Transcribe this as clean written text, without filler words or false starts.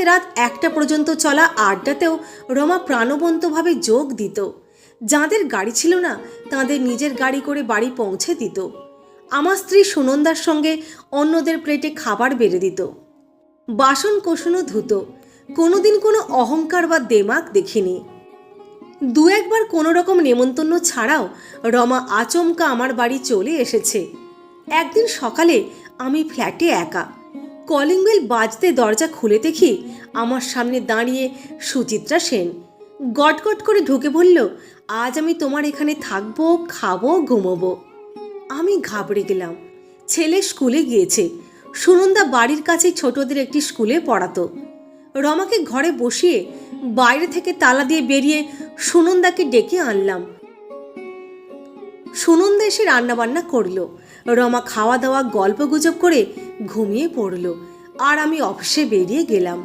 রাত 1টা পর্যন্ত চলা আড্ডাতেও রমা প্রাণবন্তভাবে যোগ দিত। যাদের গাড়ি ছিল না তাদের নিজের গাড়ি করে বাড়ি পৌঁছে দিত। আমার স্ত্রী সুনন্দার সঙ্গে অন্যদের প্লেটে খাবার বেড়ে দিত, বাসন কোষণও ধুত। কোনোদিন কোনো অহংকার বা দেমাক দেখিনি। দু একবার কোনো রকম নেমন্তন্ন ছাড়াও রমা আচমকা আমার বাড়ি চলে এসেছে। একদিন সকালে আমি ফ্ল্যাটে একা, কলিং বেল বাজতে দরজা খুলে দেখি আমার সামনে দাঁড়িয়ে সুচিত্রা সেন। গটগট করে ঢুকে বলল, আজ আমি তোমার এখানে থাকবো, খাবো, ঘুমোবো। আমি ঘাবড়ে গেলাম। ছেলে স্কুলে গিয়েছে। সুনন্দা বাড়ির কাছে ছোটদের একটি স্কুলে পড়াতো। রমাকে ঘরে বসিয়ে বাইরে থেকে তালা দিয়ে বেরিয়ে সুনন্দাকে ডেকে আনলাম। সুনন্দা এসে রান্নাবান্না করলো। রমা খাওয়া দাওয়া গল্পগুজব করে ঘুমিয়ে পড়ল, আর আমি অফিসে বেরিয়ে গেলাম।